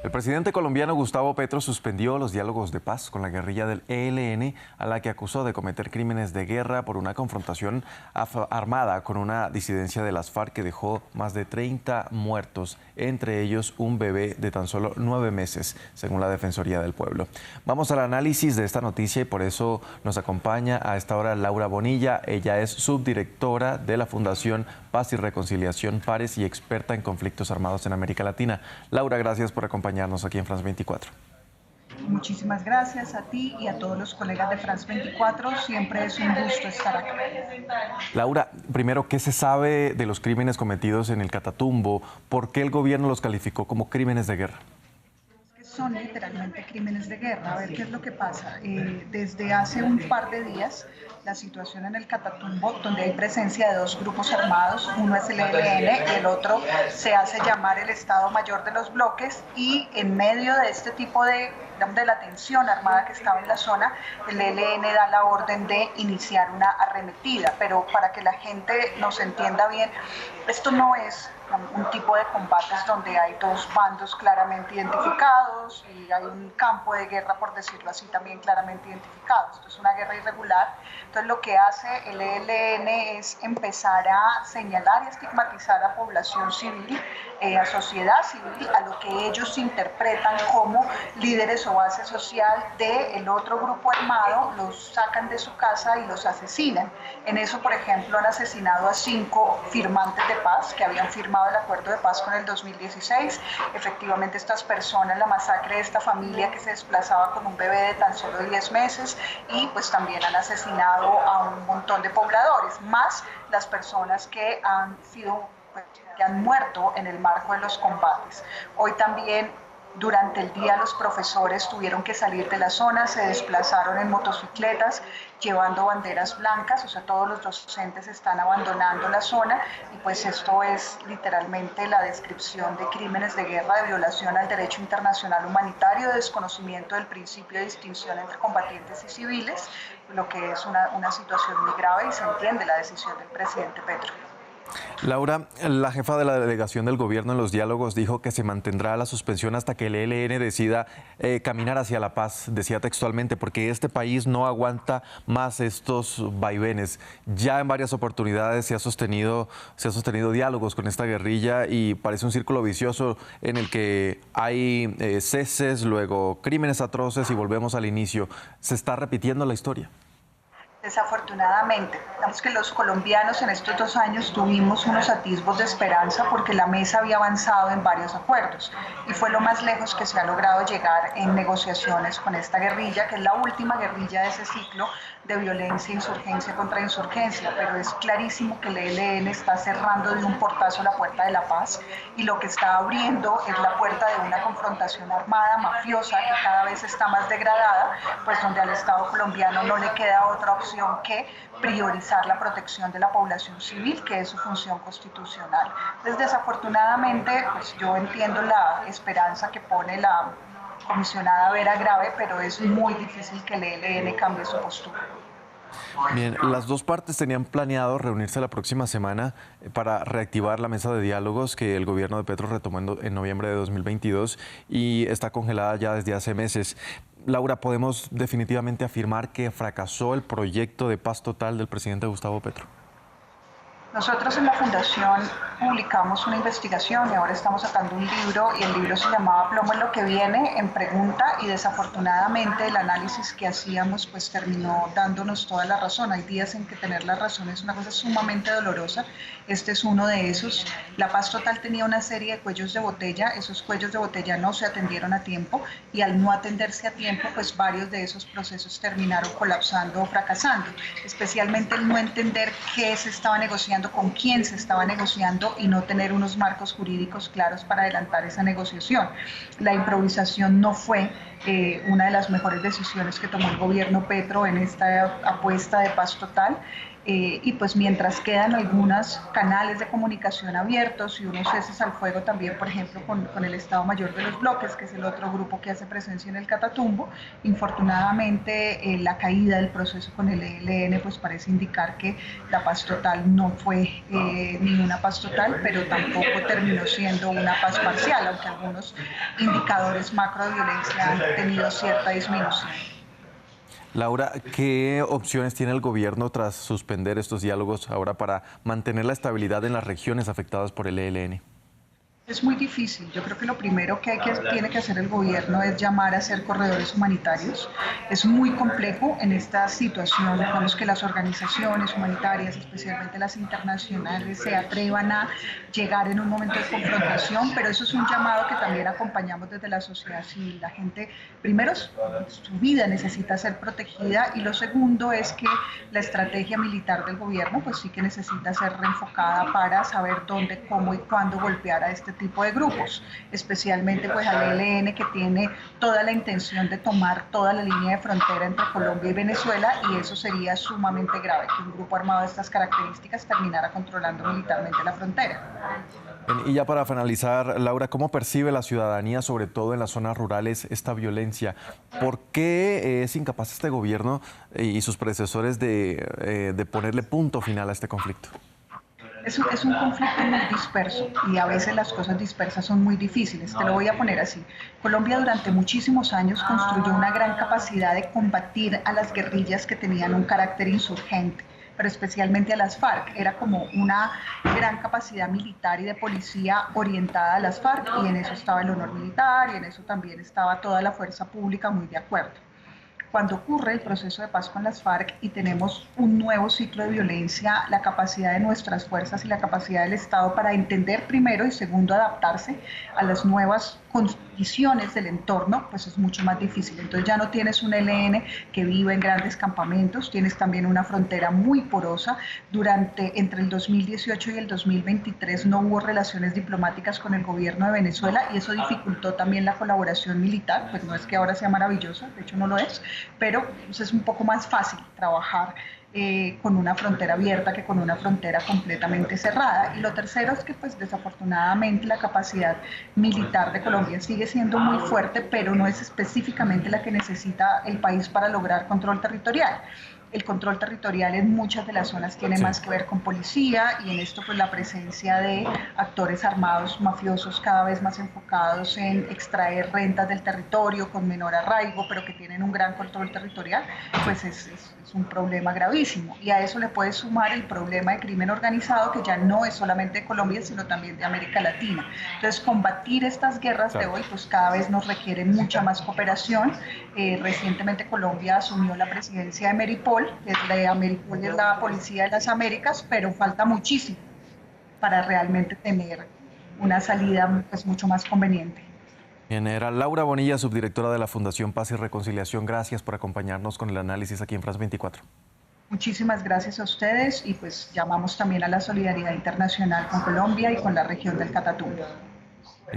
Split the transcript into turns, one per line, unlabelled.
El presidente colombiano Gustavo Petro suspendió los diálogos de paz con la guerrilla del ELN, a la que acusó de cometer crímenes de guerra por una confrontación armada con una disidencia de las FARC que dejó más de 30 muertos, entre ellos un bebé de tan solo 9 meses, según la Defensoría del Pueblo. Vamos al análisis de esta noticia y por eso nos acompaña a esta hora Laura Bonilla. Ella es subdirectora de la Fundación Paz y Reconciliación Pares y experta en conflictos armados en América Latina. Laura, gracias por acompañarnos aquí en France 24.
Muchísimas gracias a ti y a todos los colegas de France 24. Siempre es un gusto estar acá.
Laura, primero, ¿qué se sabe de los crímenes cometidos en el Catatumbo? ¿Por qué el gobierno los calificó como crímenes de guerra?
Son literalmente crímenes de guerra. A ver qué es lo que pasa. Desde hace un par de días, la situación en el Catatumbo, donde hay presencia de dos grupos armados, uno es el ELN y el otro se hace llamar el Estado Mayor de los Bloques, y en medio de este tipo de la tensión armada que estaba en la zona, el ELN da la orden de iniciar una arremetida. Pero para que la gente nos entienda bien, esto no es un tipo de combates donde hay dos bandos claramente identificados y hay un campo de guerra, por decirlo así, también claramente identificado. Esto es una guerra irregular. Entonces lo que hace el ELN es empezar a señalar y estigmatizar a población civil, a sociedad civil, a lo que ellos interpretan como líderes o base social del otro grupo armado, los sacan de su casa y los asesinan. En eso, por ejemplo, han asesinado a 5 firmantes de paz que habían firmado el acuerdo de paz con el 2016. Efectivamente, estas personas, la masacre de esta familia que se desplazaba con un bebé de tan solo 10 meses, y pues también han asesinado a un montón de pobladores, más las personas que han sido, que han muerto en el marco de los combates. Hoy también, durante el día, los profesores tuvieron que salir de la zona, se desplazaron en motocicletas llevando banderas blancas, o sea, todos los docentes están abandonando la zona, y pues esto es literalmente la descripción de crímenes de guerra, de violación al derecho internacional humanitario, de desconocimiento del principio de distinción entre combatientes y civiles, lo que es una situación muy grave, y se entiende la decisión del presidente Petro.
Laura, la jefa de la delegación del gobierno en los diálogos dijo que se mantendrá la suspensión hasta que el ELN decida caminar hacia la paz, decía textualmente, porque este país no aguanta más estos vaivenes. Ya en varias oportunidades se ha sostenido diálogos con esta guerrilla y parece un círculo vicioso en el que hay ceses, luego crímenes atroces y volvemos al inicio. ¿Se está repitiendo la historia?
Desafortunadamente, digamos que los colombianos en estos 2 años tuvimos unos atisbos de esperanza porque la mesa había avanzado en varios acuerdos y fue lo más lejos que se ha logrado llegar en negociaciones con esta guerrilla, que es la última guerrilla de ese ciclo de violencia, insurgencia contra insurgencia, pero es clarísimo que el ELN está cerrando de un portazo la puerta de la paz, y lo que está abriendo es la puerta de una confrontación armada, mafiosa, que cada vez está más degradada, pues donde al Estado colombiano no le queda otra opción que priorizar la protección de la población civil, que es su función constitucional. Entonces, desafortunadamente, pues yo entiendo la esperanza que pone la comisionada Vera Grave, pero es muy difícil que el ELN cambie su postura.
Bien, las dos partes tenían planeado reunirse la próxima semana para reactivar la mesa de diálogos que el gobierno de Petro retomó en noviembre de 2022 y está congelada ya desde hace meses. Laura, ¿podemos definitivamente afirmar que fracasó el proyecto de paz total del presidente Gustavo Petro?
Nosotros en la Fundación publicamos una investigación y ahora estamos sacando un libro, y el libro se llamaba Plomo en lo que viene, en pregunta, y desafortunadamente el análisis que hacíamos pues terminó dándonos toda la razón. Hay días en que tener la razón es una cosa sumamente dolorosa, este es uno de esos. La paz total tenía una serie de cuellos de botella, esos cuellos de botella no se atendieron a tiempo, y al no atenderse a tiempo pues varios de esos procesos terminaron colapsando o fracasando, especialmente el no entender qué se estaba negociando, con quién se estaba negociando, y no tener unos marcos jurídicos claros para adelantar esa negociación. La improvisación no fue una de las mejores decisiones que tomó el gobierno Petro en esta apuesta de paz total. y pues mientras quedan algunos canales de comunicación abiertos y unos ceses al fuego también, por ejemplo, con el Estado Mayor de los Bloques, que es el otro grupo que hace presencia en el Catatumbo, infortunadamente la caída del proceso con el ELN pues parece indicar que la paz total no fue ni una paz total, pero tampoco terminó siendo una paz parcial, aunque algunos indicadores macro de violencia han tenido cierta disminución.
Laura, ¿qué opciones tiene el gobierno tras suspender estos diálogos ahora para mantener la estabilidad en las regiones afectadas por el ELN?
Es muy difícil. Yo creo que lo primero que tiene que hacer el gobierno es llamar a hacer corredores humanitarios. Es muy complejo en esta situación. Vamos que las organizaciones humanitarias, especialmente las internacionales, se atrevan a llegar en un momento de confrontación, pero eso es un llamado que también acompañamos desde la sociedad civil. La gente, primero, su vida necesita ser protegida y lo segundo es que la estrategia militar del gobierno pues sí que necesita ser reenfocada para saber dónde, cómo y cuándo golpear a este tipo de grupos, especialmente pues al ELN, que tiene toda la intención de tomar toda la línea de frontera entre Colombia y Venezuela, y eso sería sumamente grave, que un grupo armado de estas características terminara controlando militarmente la frontera.
Y ya para finalizar, Laura, ¿cómo percibe la ciudadanía, sobre todo en las zonas rurales, esta violencia? ¿Por qué es incapaz este gobierno y sus predecesores de ponerle punto final a este conflicto?
Es un conflicto muy disperso y a veces las cosas dispersas son muy difíciles. Te lo voy a poner así. Colombia durante muchísimos años construyó una gran capacidad de combatir a las guerrillas que tenían un carácter insurgente, pero especialmente a las FARC. Era como una gran capacidad militar y de policía orientada a las FARC, y en eso estaba el honor militar y en eso también estaba toda la fuerza pública muy de acuerdo. Cuando ocurre el proceso de paz con las FARC y tenemos un nuevo ciclo de violencia, la capacidad de nuestras fuerzas y la capacidad del Estado para entender primero y segundo adaptarse a las nuevas condiciones del entorno, pues es mucho más difícil. Entonces ya no tienes un ELN que vive en grandes campamentos, tienes también una frontera muy porosa. Entre el 2018 y el 2023 no hubo relaciones diplomáticas con el gobierno de Venezuela y eso dificultó también la colaboración militar. Pues no es que ahora sea maravillosa, de hecho no lo es, pero pues es un poco más fácil trabajar con una frontera abierta que con una frontera completamente cerrada. Y lo tercero es que pues desafortunadamente la capacidad militar de Colombia sigue siendo muy fuerte, pero no es específicamente la que necesita el país para lograr control territorial. El control territorial en muchas de las zonas tiene más que ver con policía, y en esto pues la presencia de actores armados mafiosos cada vez más enfocados en extraer rentas del territorio con menor arraigo, pero que tienen un gran control territorial, pues es un problema gravísimo. Y a eso le puede sumar el problema de crimen organizado, que ya no es solamente de Colombia, sino también de América Latina. Entonces, combatir estas guerras de hoy pues cada vez nos requiere mucha más cooperación. Recientemente Colombia asumió la presidencia de Meripol, que es la Policía de las Américas, pero falta muchísimo para realmente tener una salida pues mucho más conveniente.
Bien, era Laura Bonilla, subdirectora de la Fundación Paz y Reconciliación. Gracias por acompañarnos con el análisis aquí en France 24.
Muchísimas gracias a ustedes, y pues llamamos también a la solidaridad internacional con Colombia y con la región del Catatumbo.